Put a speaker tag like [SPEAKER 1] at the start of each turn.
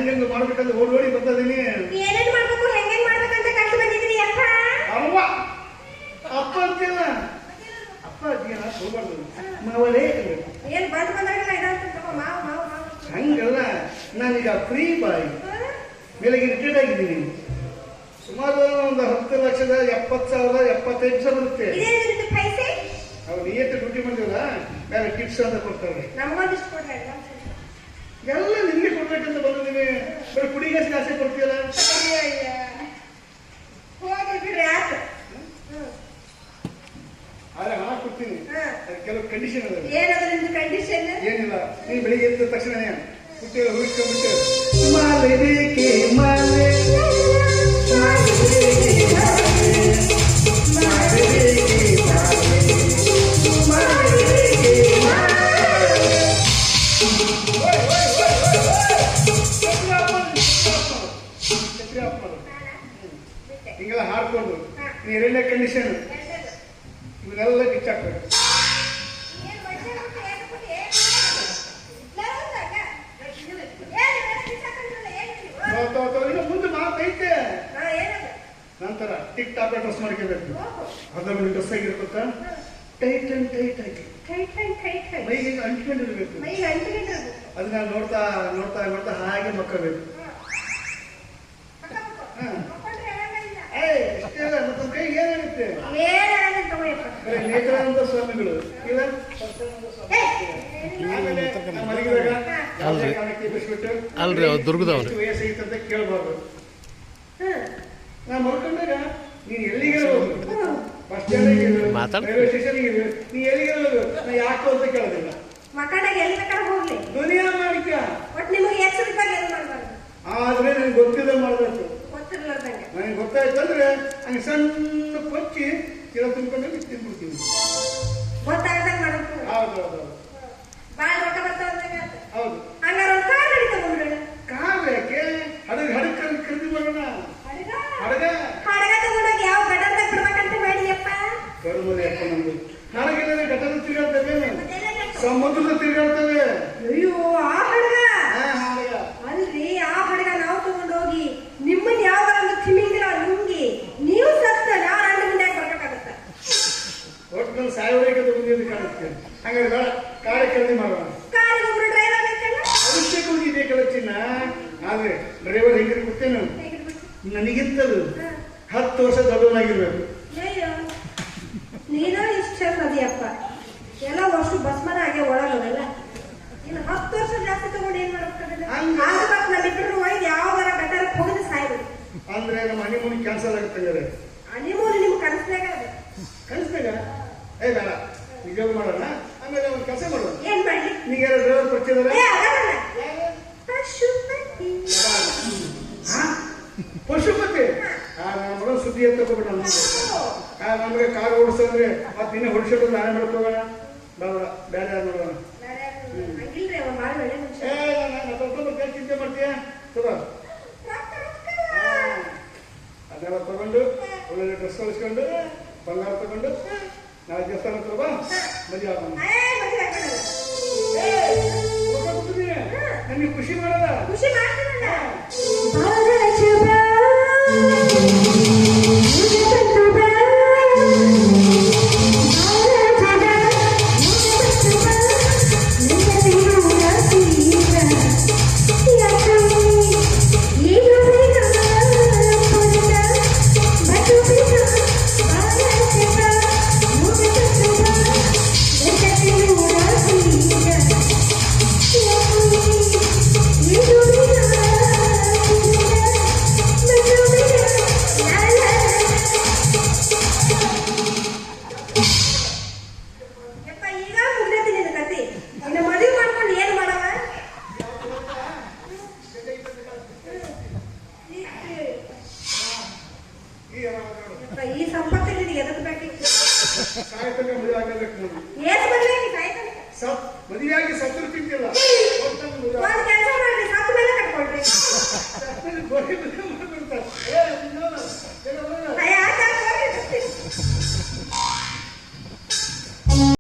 [SPEAKER 1] ಹೆಂಗ್ ಮಾಡ್ಬೇಕಂತ ಓಡಿ ಬರ್ತದೀನಿ.
[SPEAKER 2] ಏನೇನ್ ಮಾಡ್ಬೇಕು ಹೆಂಗ್ ಮಾಡ್ಬೇಕಂತ ಕಲ್ತು ಬಂದಿದ್ರಿ ಅಪ್ಪ.
[SPEAKER 1] ಅವ್ವ ಅಪ್ಪ ಅಂತೀನ ಅಪ್ಪ ಅಜ್ಜಿನ ಹೋಗ್ಬಾರ್ದು ಮಾವಲೇ
[SPEAKER 2] ಏನ್ ಬಂದಾಗಲ್ಲ ಇದಾಗ್ತದಪ್ಪ ಮಾವ ಮಾವ ಮಾವ.
[SPEAKER 1] ಹಂಗಲ್ಲ, ನಾನೀಗ ಫ್ರೀ ಬಾಯ್ ಮೇಲೆಗೆ ರಿಟೈರ್ಡ್ ಆಗಿದ್ದೀನಿ. ಸುಮಾರು ಒಂದು 10,70,000 75,000 ಬರುತ್ತೆ. ಅವ್ರು ನಿಯತ್ತು ಡ್ಯೂಟಿ ಮಾಡಿದ್ರಲ್ಲ ಬೇರೆ ಟಿಪ್ಸ್ ಅಂತ ಕೊಡ್ತಾರೆ.
[SPEAKER 2] ನಮಗೊಂದಿಷ್ಟು ಕೊಡ್ರಿ
[SPEAKER 1] ಎಲ್ಲ ನಿಮ್ಗೆ ಕೊಡ್ಬೇಕಂತ ಬಂದಿದ್ದೀನಿ. ಬರೀ ಕುಡಿಗಾಸಿಗೆ ಆಸೆ ಕೊಡ್ತೀಯಲ್ಲ.
[SPEAKER 2] ಹೋಗ್ಬಿಡ್ರಿ ಆಯ್ತು.
[SPEAKER 1] ಆದ್ರೆ ಹಣ ಕೊಡ್ತೀನಿ, ಕೆಲವು ಕಂಡೀಷನ್ ಅದ.
[SPEAKER 2] ಏನದ ನಿಮ್ದು ಕಂಡೀಷನ್?
[SPEAKER 1] ಏನಿಲ್ಲ, ನೀನ್ ಬೆಳಿಗ್ಗೆ ಎದ್ದ ತಕ್ಷಣ ಹುಟ್ಟಿಲ್ಲ ಹುಡುಕೊಂಡ್ಬಿಟ್ಟು ಮಾಲೆ ಬೇಕೆ ಮಾಲೆ ಹಿಂಗೆಲ್ಲ ಹಾಡ್ಕೊಂಡು ನೀ ಎರಡನೇ ಕಂಡೀಷನ್ ಇವನ್ನೆಲ್ಲ ಕಿಚ್ಚಾಕ್ಬೇಕು. ಇನ್ನು ಮುಂದೆ ಮಾತೈತೆ. ನಂತರ ಟಿಕ್ ಟಾಪ್ ಡ್ರೆಸ್ ಮಾಡ್ಕೋಬೇಕು. ಅದ್ರ ಡ್ರೆಸ್ ಆಗಿರ್ಬೇಕ ಟೈಟ್ ಅಂಡ್ ಟೈಟ್ ಆಗಿ ಮೈಗೆ ಅಂಟ್ಕೊಂಡಿರ್ಬೇಕು. ಅದನ್ನ ನೋಡ್ತಾ ನೋಡ್ತಾ ನೋಡ್ತಾ ಹಾಗೆ ಮಕ್ಕಬೇಕು. ಇಷ್ಟೆಲ್ಲ ನಮ್ಮ ಕೈ ಏನಾಗುತ್ತೆ? ನೇತ್ರಾನಂದ ಸ್ವಾಮಿಗಳು ಇಲ್ಲ
[SPEAKER 3] ಅಲ್ರಿ ಅವ್ರು ದುರ್ಗದವ್ರು
[SPEAKER 1] ವಯಸ್ಸಾಗಿತ್ತಂತ ಕೇಳಬಾರ್ದು. ನಾ ಮಲ್ಕೊಂಡಾಗ ನೀನ್ ಎಲ್ಲಿಗೆ ಬಸ್ ಸ್ಟ್ಯಾಂಡ್ ರೈಲ್ವೆ ಸ್ಟೇಷನ್ಗೆ ನೀ ಎಲ್ಲಿಗೆ ನಾ ಯಾಕೋ ಅಂತ ಕೇಳೋದಿಲ್ಲ. ದುನಿಯಾ ಮಾಡಿಕ ಆದ್ರೆ ನನ್ಗೆ ಗೊತ್ತಿಲ್ಲ ಮಾಡ್ಬೇಕು. ನನಗೆ ಗೊತ್ತಾಯ್ತಂದ್ರೆ ಹಂಗೆ ಸಣ್ಣ ಕೊಚ್ಚಿ ಚೀಲ ತುಂಬ್ಕೊಂಡು ತಿಂದ್ಬಿಡ್ತೀನಿ. ಹೌದೌದು ಹೌದು. ಕಾರ್ ಯಾಕೆ ಹಡಗ ಖರೀದಿ ಮಾಡೋಣ. ಹಡಗ ಕರುಮರಿ ಅಪ್ಪ ನಮ್ದು ಹಡಗಿಲ್ಲ ಘಟನೆ ತಿರುಗಾಡ್ತವೆ, ಸಮುದ್ರದ ತಿರುಗಾಡ್ತವೆ.
[SPEAKER 2] ಅಯ್ಯೋ ಆ ಹಡಗ
[SPEAKER 1] ಹಡಗ
[SPEAKER 2] ಅಲ್ರಿ, ಆ ಹಡಗ ನಾವು ತಗೊಂಡೋಗಿ ನಿಮ್ಮನ್ನ ಯಾವ ತಿಮಿಂಗಿರ ನುಂಗಿ ನೀವು ಸತ್ತ ನಾವು ಅಂಡ ಮುಂಡ್ಯಾಗ ಬರ್ಬೇಕಾಗತ್ತ.
[SPEAKER 1] ಒಟ್ಟು ನನ್ನ ಸಾಯೋರಿಗೆ ಮುಂದೆ ಕಾಣುತ್ತೆ. ಹಂಗಾರೆ ಬೇಡ, ಕಾರ್ ಖರೀದಿ ಮಾಡೋಣ.
[SPEAKER 2] ಕಾರಿಗೆ ಒಬ್ರು ಡ್ರೈವರ್ ಬೇಕಲ್ಲ?
[SPEAKER 1] ಅವಶ್ಯಕವಾಗಿ ಬೇಕಲ್ಲ ಚಿನ್ನ. ಆದ್ರೆ ಡ್ರೈವರ್ ಹೇಗಿರ್ ಗೊತ್ತೇನು? ನನಗಿಂತಲೂ 10 ವರ್ಷ ದೊಡ್ಡವನಾಗಿರ್ಬೇಕು.
[SPEAKER 2] ನೀನೋ ಇಷ್ಟ ಮದಿಯಪ್ಪ, ಎಲ್ಲ ವರ್ಷ ಬಸ್ಮನ ಹಾಗೆ ಒಳಗಲ್ಲ. ಇನ್ನು 10 ವರ್ಷ ಜಾಸ್ತಿ ತಗೊಂಡು ಏನ್ ಮಾಡ್ಬೇಕಾಗಲ್ಲ. ನಮ್ಮಿಬ್ಬರು ಒಯ್ದು ಯಾವ ಗಟಾರ ಹೋಗದೆ ಸಾಯ್ಬೇಕು.
[SPEAKER 1] ಅಂದ್ರೆ ನಮ್ಮ ಹನಿಮೂನ್ ಕ್ಯಾನ್ಸಲ್ ಆಗುತ್ತೆ.
[SPEAKER 2] ಹನಿಮೂನ್ ನಿಮ್ ಕನಸ್ನಾಗ
[SPEAKER 1] ಕನಸ್ನಾಗ ಬೇಡ, ನಿಜ ಮಾಡೋಣ. ಆಮೇಲೆ ಒಂದು ಕೆಲಸ ಮಾಡೋಣ.
[SPEAKER 2] ಏನ್ ಮಾಡ್ಲಿ?
[SPEAKER 1] ನೀಗ ಡ್ರೈವರ್ ಪರಿಚಯ ಪಶುಪತಿ ನಮ್ಮ ಸುದ್ದಿ ಅಂತ ತಗೋಬೇಡ. ನಮಗೆ ಕಾರ್ ಓಡಿಸಂದ್ರೆ ಮತ್ತೆ ಇನ್ನೇ ಹೊಡಿಸೋದು ನಾನೇ ಮಾಡ್ಕೋಗೋಣ. ಬೇಡ ಬೇಡ ಯಾರು ಮಾಡೋಣ. ಚಿಂತೆ ಮಾಡ್ತೀಯ ತಗೋ. ಅದೆಲ್ಲ ತಗೊಂಡು ಒಳ್ಳೆ ಡ್ರೆಸ್ ಹೊಲಿಸ್ಕೊಂಡು ಬಂಗಾರ ತಗೊಂಡು ನಾಳೆ ದೇವಸ್ಥಾನ ತಗೋ ಮದುವೆ ಆಗೋಣ. ನನಗೆ ಖುಷಿ ಮಾಡಲ್ಲ.
[SPEAKER 2] ಖುಷಿ ಮಾಡ್ತೀನಲ್ಲ.
[SPEAKER 4] You